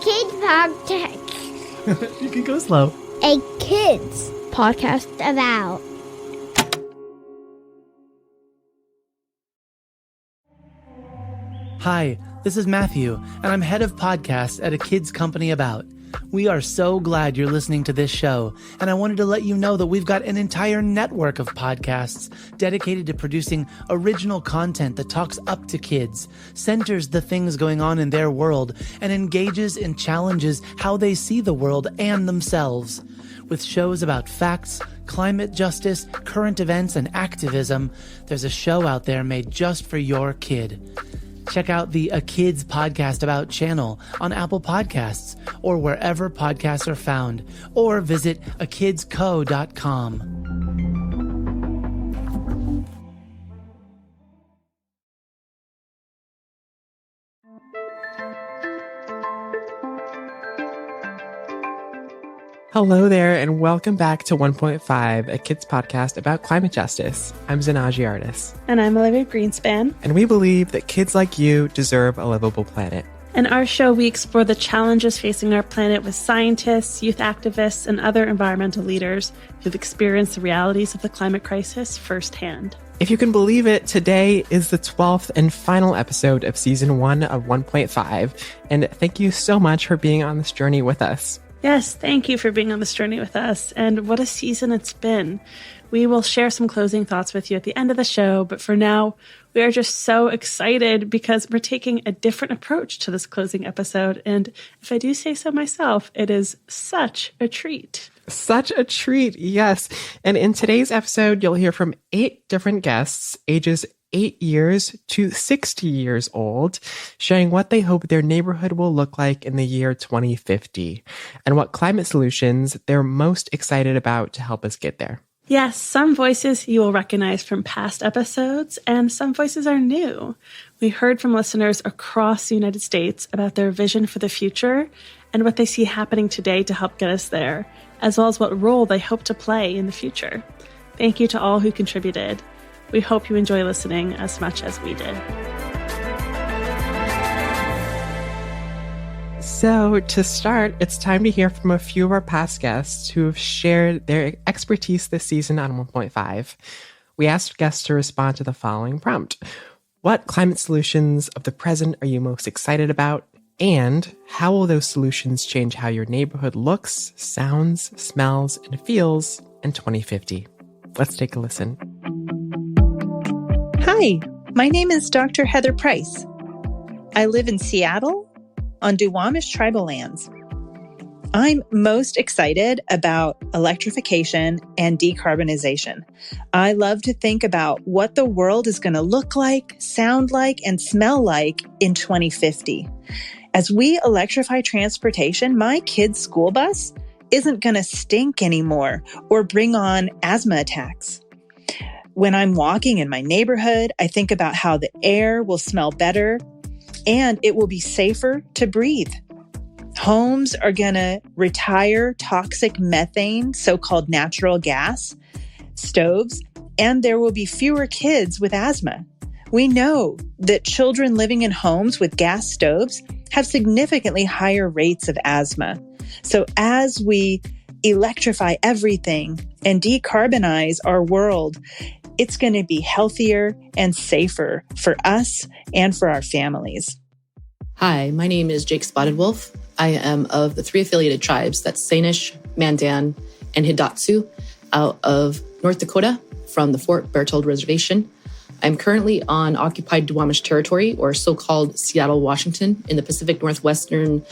kids podcast. You can go slow. A kids podcast about. Hi, this is Matthew, and I'm head of podcasts at a kids company about. We are so glad you're listening to this show, and I wanted to let you know that we've got an entire network of podcasts dedicated to producing original content that talks up to kids, centers the things going on in their world, and engages and challenges how they see the world and themselves. With shows about facts, climate justice, current events, and activism, there's a show out there made just for your kid. Check out the A Kids Podcast About channel on Apple Podcasts or wherever podcasts are found, or visit akidsco.com. Hello there, and welcome back to 1.5, a kids podcast about climate justice. I'm Zanaji Artis. And I'm Olivia Greenspan. And we believe that kids like you deserve a livable planet. In our show, we explore the challenges facing our planet with scientists, youth activists, and other environmental leaders who've experienced the realities of the climate crisis firsthand. If you can believe it, today is the 12th and final episode of Season 1 of 1.5. And thank you so much for being on this journey with us. Yes, thank you for being on this journey with us, and what a season it's been. We will share some closing thoughts with you at the end of the show, but for now, we are just so excited because we're taking a different approach to this closing episode, and if I do say so myself, it is such a treat. Such a treat, yes. And in today's episode, you'll hear from 8 different guests, ages 8 years to 60 years old, sharing what they hope their neighborhood will look like in the year 2050 and what climate solutions they're most excited about to help us get there. Yes, some voices you will recognize from past episodes, and some voices are new. We heard from listeners across the United States about their vision for the future and what they see happening today to help get us there, as well as what role they hope to play in the future. Thank you to all who contributed. We hope you enjoy listening as much as we did. So to start, it's time to hear from a few of our past guests who have shared their expertise this season on 1.5. We asked guests to respond to the following prompt. What climate solutions of the present are you most excited about? And how will those solutions change how your neighborhood looks, sounds, smells, and feels in 2050? Let's take a listen. Hi, my name is Dr. Heather Price. I live in Seattle on Duwamish tribal lands. I'm most excited about electrification and decarbonization. I love to think about what the world is going to look like, sound like, and smell like in 2050. As we electrify transportation, my kid's school bus isn't going to stink anymore or bring on asthma attacks. When I'm walking in my neighborhood, I think about how the air will smell better and it will be safer to breathe. Homes are going to retire toxic methane, so-called natural gas, stoves, and there will be fewer kids with asthma. We know that children living in homes with gas stoves have significantly higher rates of asthma. So as we electrify everything and decarbonize our world, it's going to be healthier and safer for us and for our families. Hi, my name is Jake Spotted Wolf. I am of the 3 affiliated tribes, that's Sanish, Mandan, and Hidatsu, out of North Dakota from the Fort Berthold Reservation. I'm currently on occupied Duwamish territory, or so-called Seattle, Washington, in the Pacific Northwestern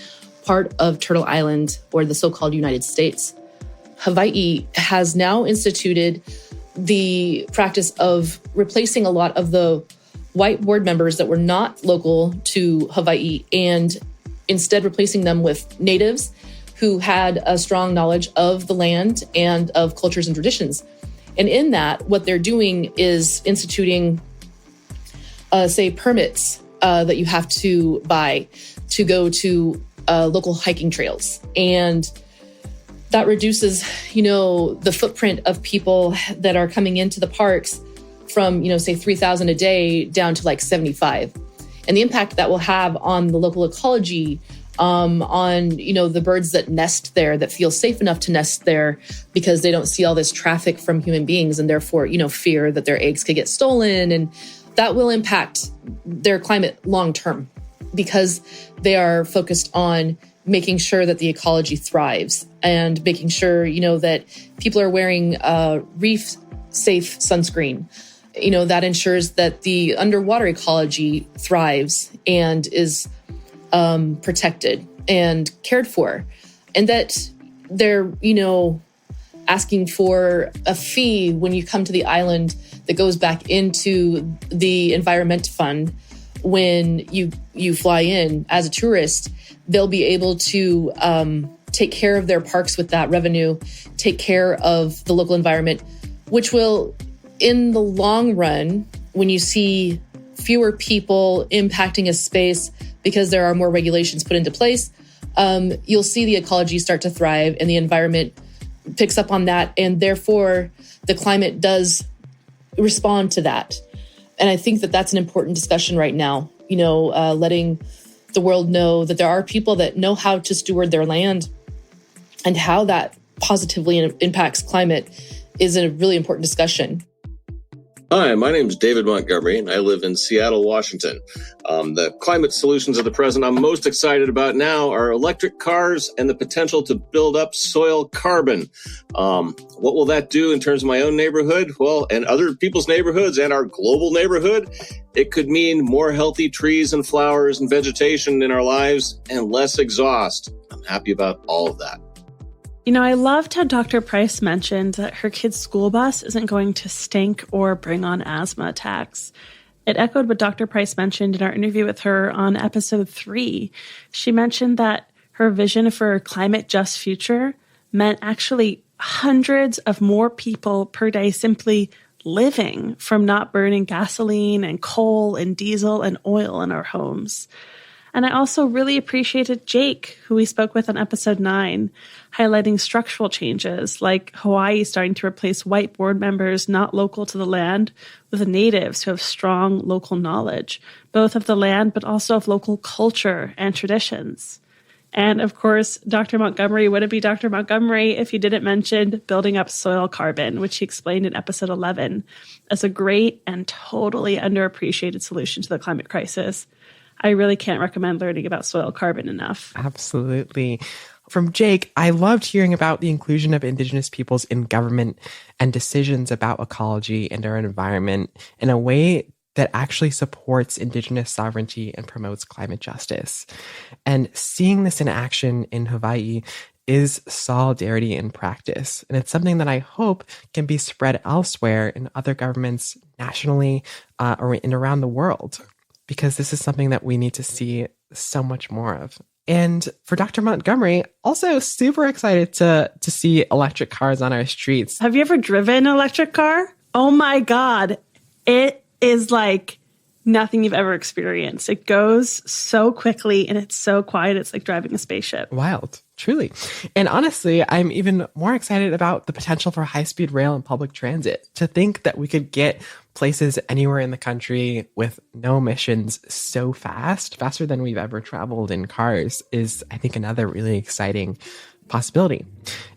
part of Turtle Island, or the so-called United States. Hawaii has now instituted the practice of replacing a lot of the white board members that were not local to Hawaii and instead replacing them with natives who had a strong knowledge of the land and of cultures and traditions. And in that, what they're doing is instituting, say, permits that you have to buy to go to local hiking trails. And that reduces, the footprint of people that are coming into the parks from, say 3,000 a day down to like 75. And the impact that will have on the local ecology on, the birds that nest there, that feel safe enough to nest there because they don't see all this traffic from human beings and therefore, fear that their eggs could get stolen. And that will impact their climate long term because they are focused on making sure that the ecology thrives and making sure, that people are wearing reef-safe sunscreen. That ensures that the underwater ecology thrives and is protected and cared for. And that they're, asking for a fee when you come to the island that goes back into the Environment Fund. When you fly in as a tourist, they'll be able to take care of their parks with that revenue, take care of the local environment, which will, in the long run, when you see fewer people impacting a space because there are more regulations put into place, you'll see the ecology start to thrive and the environment picks up on that. And therefore, the climate does respond to that. And I think that that's an important discussion right now, letting the world know that there are people that know how to steward their land and how that positively impacts climate is a really important discussion. Hi, my name is David Montgomery, and I live in Seattle, Washington. The climate solutions of the present I'm most excited about now are electric cars and the potential to build up soil carbon. What will that do in terms of my own neighborhood? Well, and other people's neighborhoods and our global neighborhood? It could mean more healthy trees and flowers and vegetation in our lives and less exhaust. I'm happy about all of that. I loved how Dr. Price mentioned that her kid's school bus isn't going to stink or bring on asthma attacks. It echoed what Dr. Price mentioned in our interview with her on episode 3. She mentioned that her vision for a climate-just future meant actually hundreds of more people per day simply living from not burning gasoline and coal and diesel and oil in our homes. And I also really appreciated Jake, who we spoke with on episode 9, highlighting structural changes like Hawaii starting to replace white board members not local to the land with natives who have strong local knowledge, both of the land but also of local culture and traditions. And of course, Dr. Montgomery wouldn't be Dr. Montgomery if he didn't mention building up soil carbon, which he explained in episode 11 as a great and totally underappreciated solution to the climate crisis. I really can't recommend learning about soil carbon enough. Absolutely. From Jake, I loved hearing about the inclusion of Indigenous peoples in government and decisions about ecology and our environment in a way that actually supports Indigenous sovereignty and promotes climate justice. And seeing this in action in Hawaii is solidarity in practice. And it's something that I hope can be spread elsewhere in other governments nationally or in around the world, because this is something that we need to see so much more of. And for Dr. Montgomery, also super excited to see electric cars on our streets. Have you ever driven an electric car? Oh my God. It is like nothing you've ever experienced. It goes so quickly and it's so quiet. It's like driving a spaceship. Wild, truly. And honestly, I'm even more excited about the potential for high-speed rail and public transit. To think that we could get places anywhere in the country with no emissions so fast, faster than we've ever traveled in cars, is, I think, another really exciting possibility.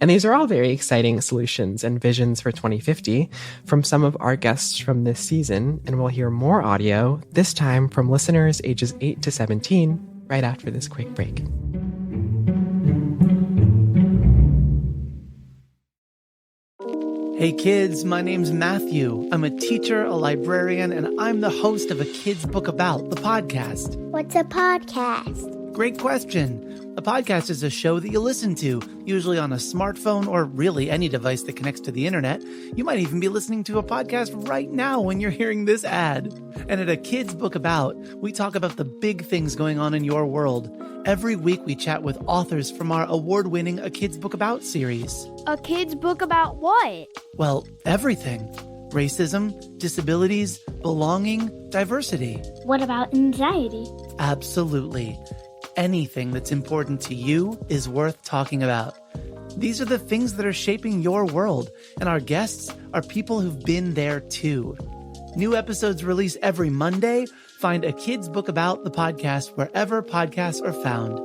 And these are all very exciting solutions and visions for 2050 from some of our guests from this season. And we'll hear more audio, this time from listeners ages 8 to 17, right after this quick break. Hey kids, my name's Matthew. I'm a teacher, a librarian, and I'm the host of A Kid's Book About, the podcast. What's a podcast? Great question. A podcast is a show that you listen to, usually on a smartphone or really any device that connects to the internet. You might even be listening to a podcast right now when you're hearing this ad. And at A Kid's Book About, we talk about the big things going on in your world. Every week we chat with authors from our award-winning A Kid's Book About series. A kid's book about what? Well, everything. Racism, disabilities, belonging, diversity. What about anxiety? Absolutely. Anything that's important to you is worth talking about. These are the things that are shaping your world, and our guests are people who've been there too. New episodes release every Monday. Find A Kid's Book About, the podcast, wherever podcasts are found.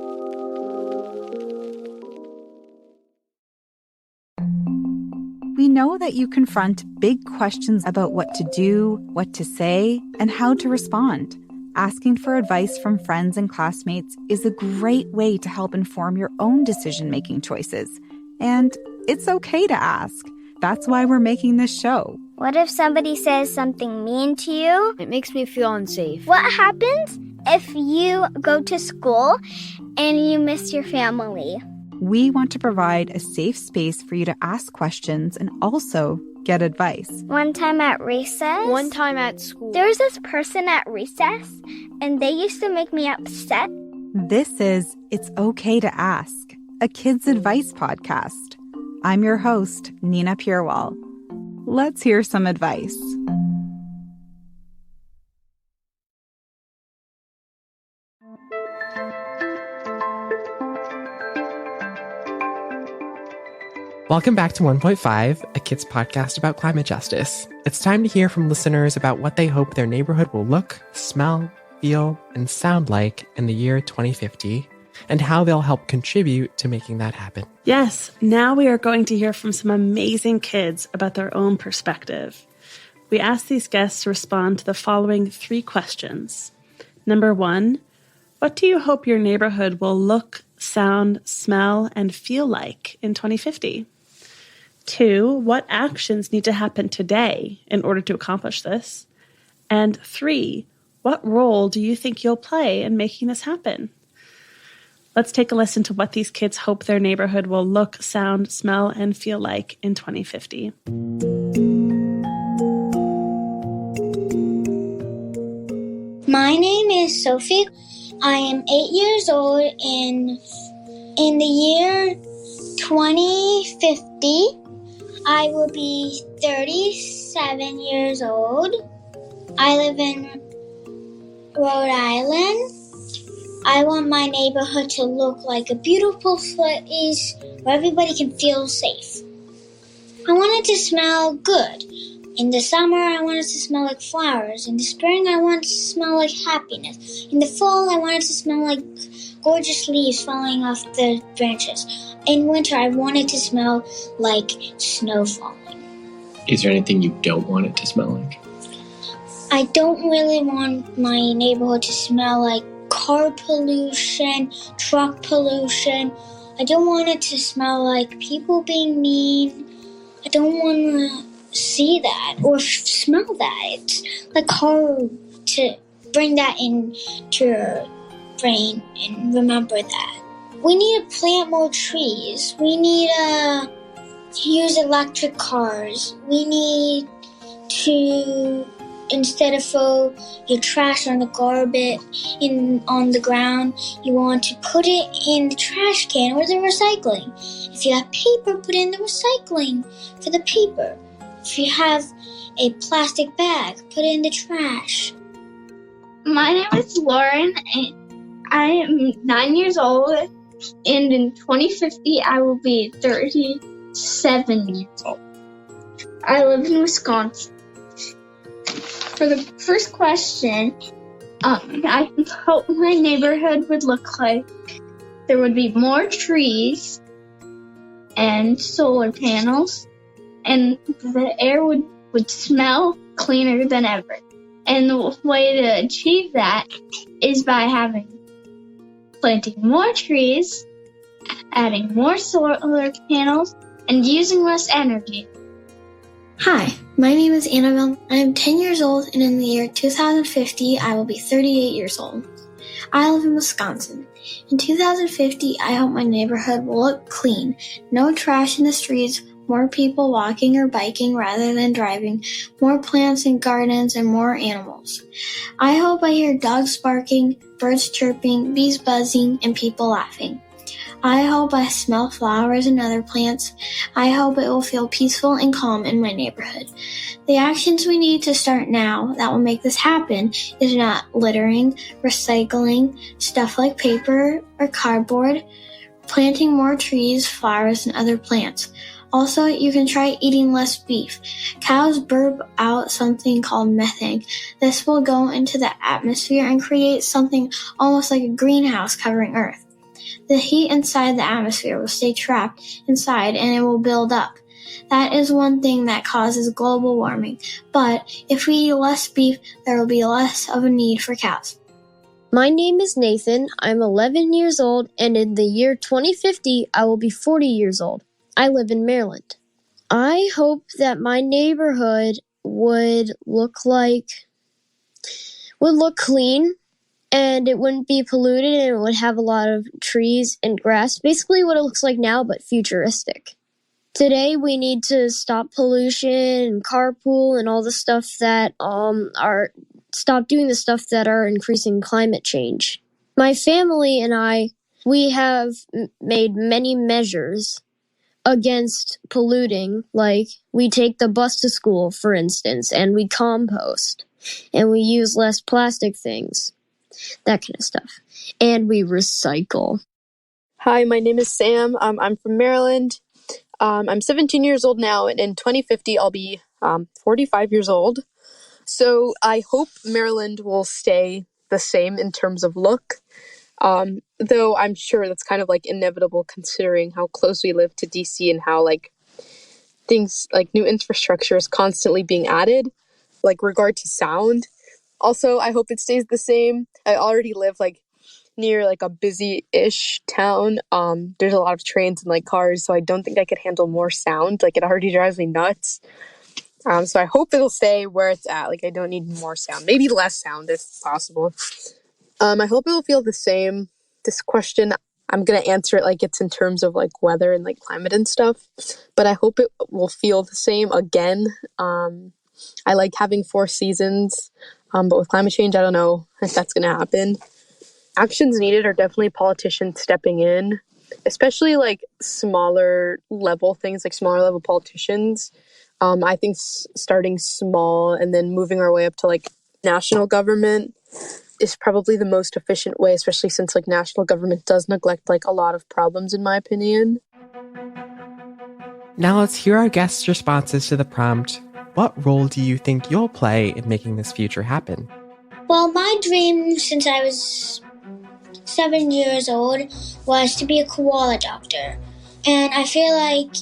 know that you confront big questions about what to do, what to say, and how to respond. Asking for advice from friends and classmates is a great way to help inform your own decision-making choices. And it's okay to ask. That's why we're making this show. What if somebody says something mean to you? It makes me feel unsafe. What happens if you go to school and you miss your family? We want to provide a safe space for you to ask questions and also get advice. One time at recess. One time at school. There was this person at recess, and they used to make me upset. This is It's Okay to Ask, a kids' advice podcast. I'm your host, Nina Purewal. Let's hear some advice. Welcome back to 1.5, a kids podcast about climate justice. It's time to hear from listeners about what they hope their neighborhood will look, smell, feel, and sound like in the year 2050, and how they'll help contribute to making that happen. Yes, now we are going to hear from some amazing kids about their own perspective. We asked these guests to respond to the following 3 questions. Number 1, what do you hope your neighborhood will look, sound, smell, and feel like in 2050? 2, what actions need to happen today in order to accomplish this? And 3, what role do you think you'll play in making this happen? Let's take a listen to what these kids hope their neighborhood will look, sound, smell, and feel like in 2050. My name is Sophie. I am 8 years old. In the year 2050, I will be 37 years old. I live in Rhode Island. I want my neighborhood to look like a beautiful place where everybody can feel safe. I want it to smell good. In the summer, I want it to smell like flowers. In the spring, I want it to smell like happiness. In the fall, I want it to smell like gorgeous leaves falling off the branches. In winter, I want it to smell like snow falling. Is there anything you don't want it to smell like? I don't really want my neighborhood to smell like car pollution, truck pollution. I don't want it to smell like people being mean. I don't want to see that or smell that. It's like hard to bring that into your brain and remember that. We need to plant more trees. We need to use electric cars. We need to, instead of throw your trash on the garbage on the ground, you want to put it in the trash can or the recycling. If you have paper, put it in the recycling for the paper. If you have a plastic bag, put it in the trash. My name is Lauren, and I am 9 years old, and in 2050, I will be 37 years old. I live in Wisconsin. For the first question, I hope my neighborhood would look like there would be more trees and solar panels, and the air would smell cleaner than ever. And the way to achieve that is by planting more trees, adding more solar panels, and using less energy. Hi, my name is Annabelle. I am 10 years old, and in the year 2050, I will be 38 years old. I live in Wisconsin. In 2050, I hope my neighborhood will look clean. No trash in the streets, more people walking or biking rather than driving, more plants and gardens, and more animals. I hope I hear dogs barking, birds chirping, bees buzzing, and people laughing. I hope I smell flowers and other plants. I hope it will feel peaceful and calm in my neighborhood. The actions we need to start now that will make this happen is not littering, recycling, stuff like paper or cardboard, planting more trees, flowers, and other plants. Also, you can try eating less beef. Cows burp out something called methane. This will go into the atmosphere and create something almost like a greenhouse covering Earth. The heat inside the atmosphere will stay trapped inside and it will build up. That is one thing that causes global warming. But if we eat less beef, there will be less of a need for cows. My name is Nathan. I'm 11 years old, and in the year 2050, I will be 40 years old. I live in Maryland. I hope that my neighborhood would look clean, and it wouldn't be polluted, and it would have a lot of trees and grass. Basically what it looks like now, but futuristic. Today we need to stop pollution and carpool and all the stuff that stop doing the stuff that are increasing climate change. My family and I, we have made many measures against polluting. Like, we take the bus to school, for instance, and we compost, and we use less plastic things, that kind of stuff. And we recycle. Hi, my name is Sam. I'm from Maryland. I'm 17 years old now, and in 2050, I'll be 45 years old. So I hope Maryland will stay the same in terms of look, though I'm sure that's kind of like inevitable considering how close we live to DC and how like things like new infrastructure is constantly being added, like regard to sound. Also, I hope it stays the same. I already live like near like a busy-ish town. There's a lot of trains and like cars, so I don't think I could handle more sound. Like, it already drives me nuts. So I hope it'll stay where it's at. Like, I don't need more sound. Maybe less sound if possible. I hope it'll feel the same. This question, I'm going to answer it like it's in terms of like weather and like climate and stuff. But I hope it will feel the same again. I like having 4 seasons. But with climate change, I don't know if that's going to happen. Actions needed are definitely politicians stepping in, especially like smaller level things, like smaller level politicians. I think starting small and then moving our way up to like national government is probably the most efficient way, especially since like national government does neglect like a lot of problems, in my opinion. Now let's hear our guests' responses to the prompt. What role do you think you'll play in making this future happen? Well, my dream since I was 7 years old was to be a koala doctor. And I feel like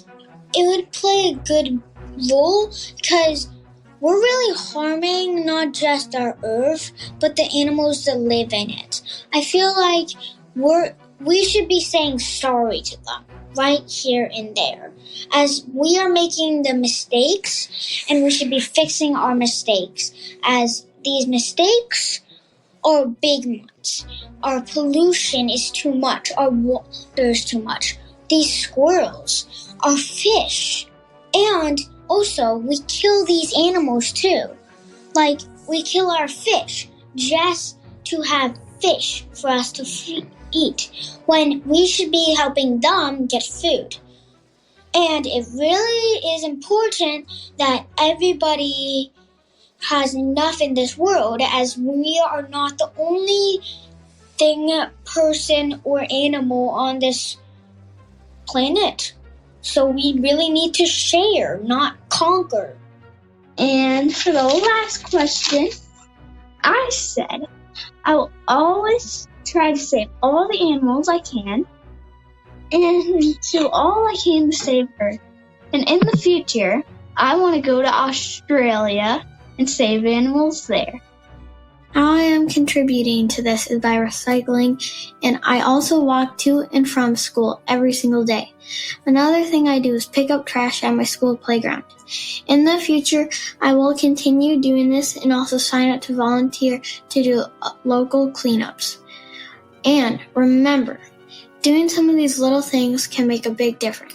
it would play a good role because we're really harming not just our earth, but the animals that live in it. I feel like we should be saying sorry to them right here and there, as we are making the mistakes, and we should be fixing our mistakes, as these mistakes are big ones. Our pollution is too much. Our water is too much. These squirrels, our fish, and also we kill these animals too. Like, we kill our fish just to have fish for us to eat, when we should be helping them get food. And it really is important that everybody has enough in this world, as we are not the only thing, person, or animal on this planet. So we really need to share, not conquer. And for the last question, I said I will always try to save all the animals I can and do all I can to save Earth. And in the future, I want to go to Australia and save animals there. How I am contributing to this is by recycling, and I also walk to and from school every single day. Another thing I do is pick up trash at my school playground. In the future, I will continue doing this and also sign up to volunteer to do local cleanups. And remember, doing some of these little things can make a big difference.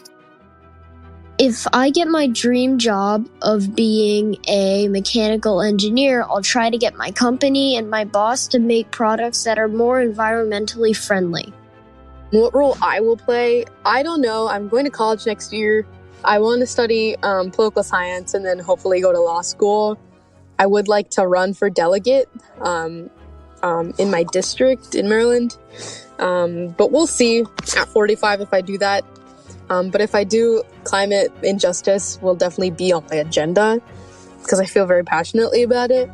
If I get my dream job of being a mechanical engineer, I'll try to get my company and my boss to make products that are more environmentally friendly. What role I will play? I don't know. I'm going to college next year. I want to study political science and then hopefully go to law school. I would like to run for delegate in my district in Maryland. But we'll see at 45 if I do that. But if I do, climate injustice will definitely be on my agenda because I feel very passionately about it.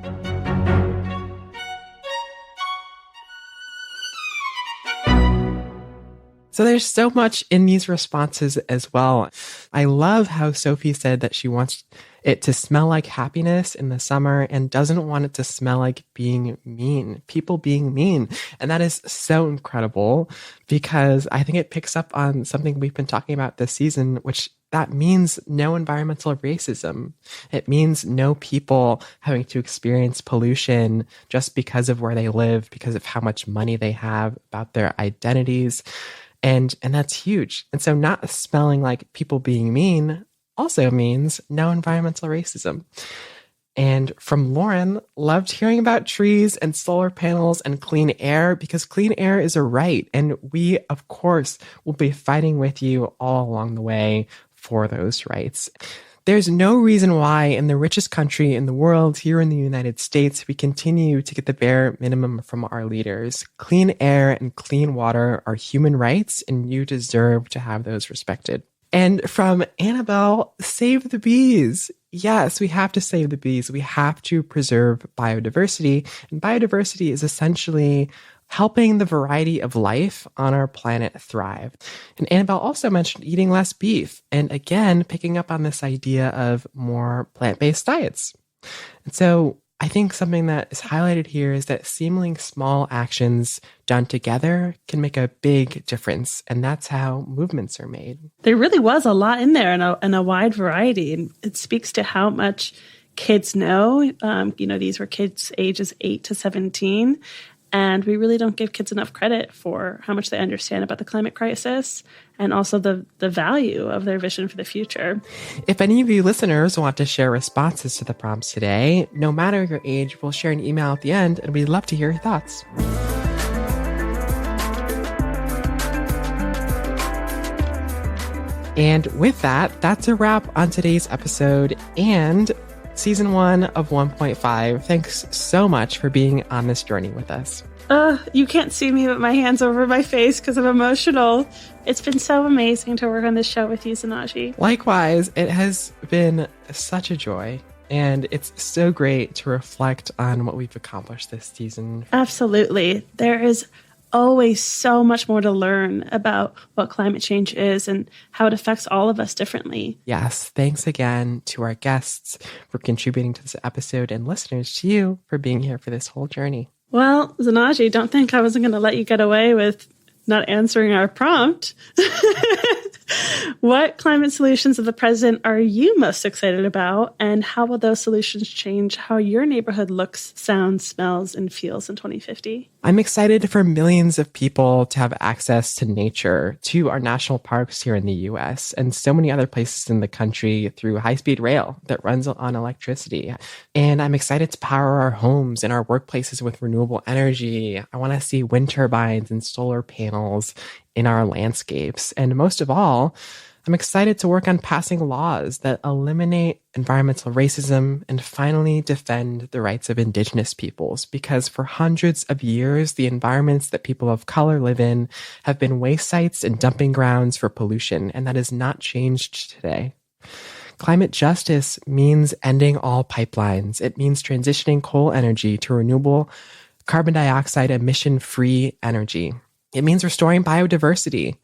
So there's so much in these responses as well. I love how Sophie said that she wants it to smell like happiness in the summer and doesn't want it to smell like being mean, people being mean. And that is so incredible because I think it picks up on something we've been talking about this season, which that means no environmental racism. It means no people having to experience pollution just because of where they live, because of how much money they have, about their identities. And that's huge. And so not smelling like people being mean also means no environmental racism. And from Lauren, loved hearing about trees and solar panels and clean air because clean air is a right. And we, of course, will be fighting with you all along the way for those rights. There's no reason why in the richest country in the world, here in the United States, we continue to get the bare minimum from our leaders. Clean air and clean water are human rights, and you deserve to have those respected. And from Annabelle, save the bees. Yes, we have to save the bees. We have to preserve biodiversity. And biodiversity is essentially helping the variety of life on our planet thrive. And Annabelle also mentioned eating less beef. And again, picking up on this idea of more plant-based diets. And so I think something that is highlighted here is that seemingly small actions done together can make a big difference. And that's how movements are made. There really was a lot in there and a wide variety. And it speaks to how much kids know. These were kids ages 8 to 17. And we really don't give kids enough credit for how much they understand about the climate crisis and also the value of their vision for the future. If any of you listeners want to share responses to the prompts today, no matter your age, we'll share an email at the end, and we'd love to hear your thoughts. And with that, that's a wrap on today's episode and Season 1 of 1.5. Thanks so much for being on this journey with us. You can't see me, but my hand's over my face because I'm emotional. It's been so amazing to work on this show with you, Sanaji. Likewise, it has been such a joy. And it's so great to reflect on what we've accomplished this season. Absolutely. There is always so much more to learn about what climate change is and how it affects all of us differently. Yes. Thanks again to our guests for contributing to this episode and listeners to you for being here for this whole journey. Well, Sanaji, don't think I wasn't going to let you get away with not answering our prompt. What climate solutions of the present are you most excited about? And how will those solutions change how your neighborhood looks, sounds, smells, and feels in 2050? I'm excited for millions of people to have access to nature, to our national parks here in the U.S. and so many other places in the country through high-speed rail that runs on electricity. And I'm excited to power our homes and our workplaces with renewable energy. I want to see wind turbines and solar panels in our landscapes. And most of all, I'm excited to work on passing laws that eliminate environmental racism and finally defend the rights of Indigenous peoples, because for hundreds of years, the environments that people of color live in have been waste sites and dumping grounds for pollution, and that has not changed today. Climate justice means ending all pipelines. It means transitioning coal energy to renewable, carbon dioxide emission-free energy. It means restoring biodiversity.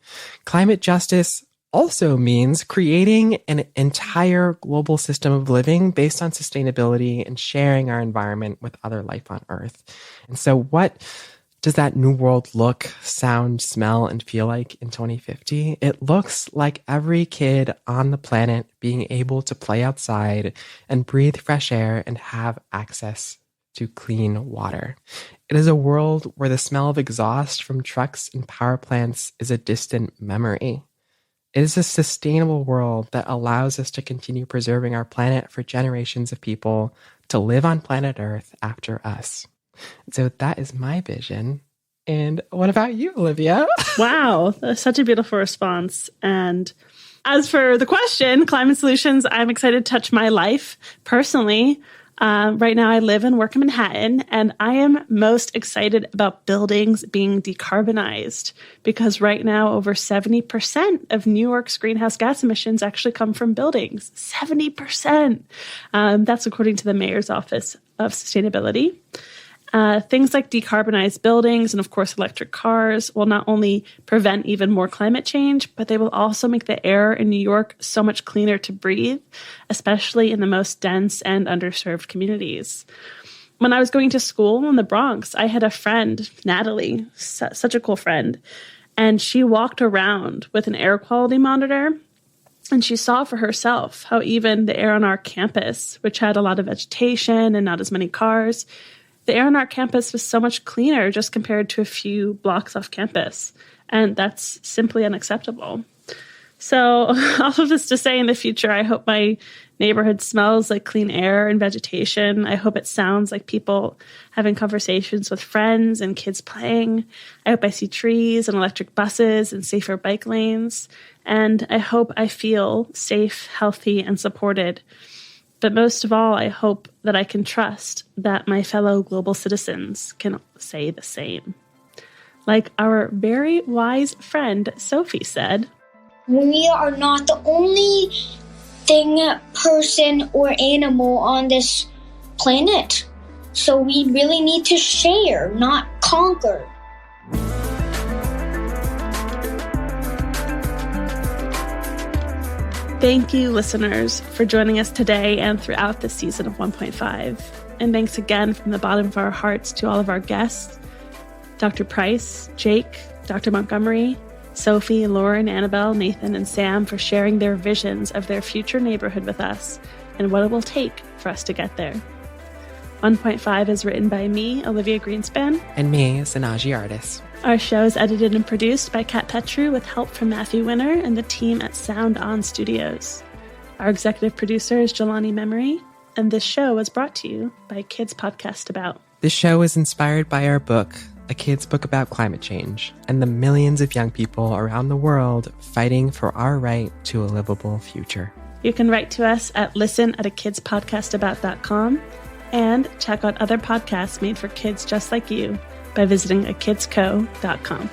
Climate justice also means creating an entire global system of living based on sustainability and sharing our environment with other life on Earth. And so what does that new world look, sound, smell, and feel like in 2050? It looks like every kid on the planet being able to play outside and breathe fresh air and have access to clean water. It is a world where the smell of exhaust from trucks and power plants is a distant memory. It is a sustainable world that allows us to continue preserving our planet for generations of people to live on planet Earth after us. So that is my vision. And what about you, Olivia? Wow, that's such a beautiful response. And as for the question, climate solutions, I'm excited to touch my life personally. Right now I live and work in Manhattan, and I am most excited about buildings being decarbonized because right now over 70% of New York's greenhouse gas emissions actually come from buildings. 70%. That's according to the Mayor's Office of Sustainability. Things like decarbonized buildings and, of course, electric cars will not only prevent even more climate change, but they will also make the air in New York so much cleaner to breathe, especially in the most dense and underserved communities. When I was going to school in the Bronx, I had a friend, Natalie, such a cool friend, and she walked around with an air quality monitor, and she saw for herself how even the air on our campus, which had a lot of vegetation and not as many cars, the air on our campus was so much cleaner just compared to a few blocks off campus. And that's simply unacceptable. So all of this to say, in the future, I hope my neighborhood smells like clean air and vegetation. I hope it sounds like people having conversations with friends and kids playing. I hope I see trees and electric buses and safer bike lanes. And I hope I feel safe, healthy, and supported. But most of all, I hope that I can trust that my fellow global citizens can say the same. Like our very wise friend Sophie said, "We are not the only thing, person, or animal on this planet. So we really need to share, not conquer." Thank you, listeners, for joining us today and throughout this season of 1.5. And thanks again from the bottom of our hearts to all of our guests, Dr. Price, Jake, Dr. Montgomery, Sophie, Lauren, Annabelle, Nathan, and Sam for sharing their visions of their future neighborhood with us and what it will take for us to get there. 1.5 is written by me, Olivia Greenspan. And me, Sanaji Artis. Our show is edited and produced by Kat Petru with help from Matthew Winner and the team at Sound On Studios. Our executive producer is Jelani Memory, and this show was brought to you by Kids Podcast About. This show is inspired by our book, A Kid's Book About Climate Change, and the millions of young people around the world fighting for our right to a livable future. You can write to us at listen@akidspodcastabout.com and check out other podcasts made for kids just like you by visiting akidsco.com.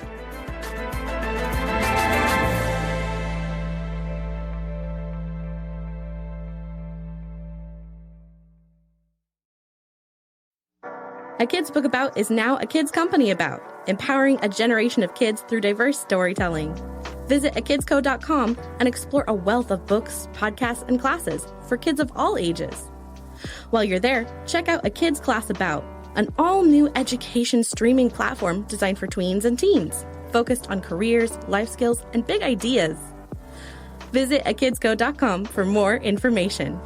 A Kid's Book About is now a Kids Company About, empowering a generation of kids through diverse storytelling. Visit akidsco.com and explore a wealth of books, podcasts, and classes for kids of all ages. While you're there, check out A Kid's Class About, an all-new education streaming platform designed for tweens and teens, focused on careers, life skills, and big ideas. Visit akidsco.com for more information.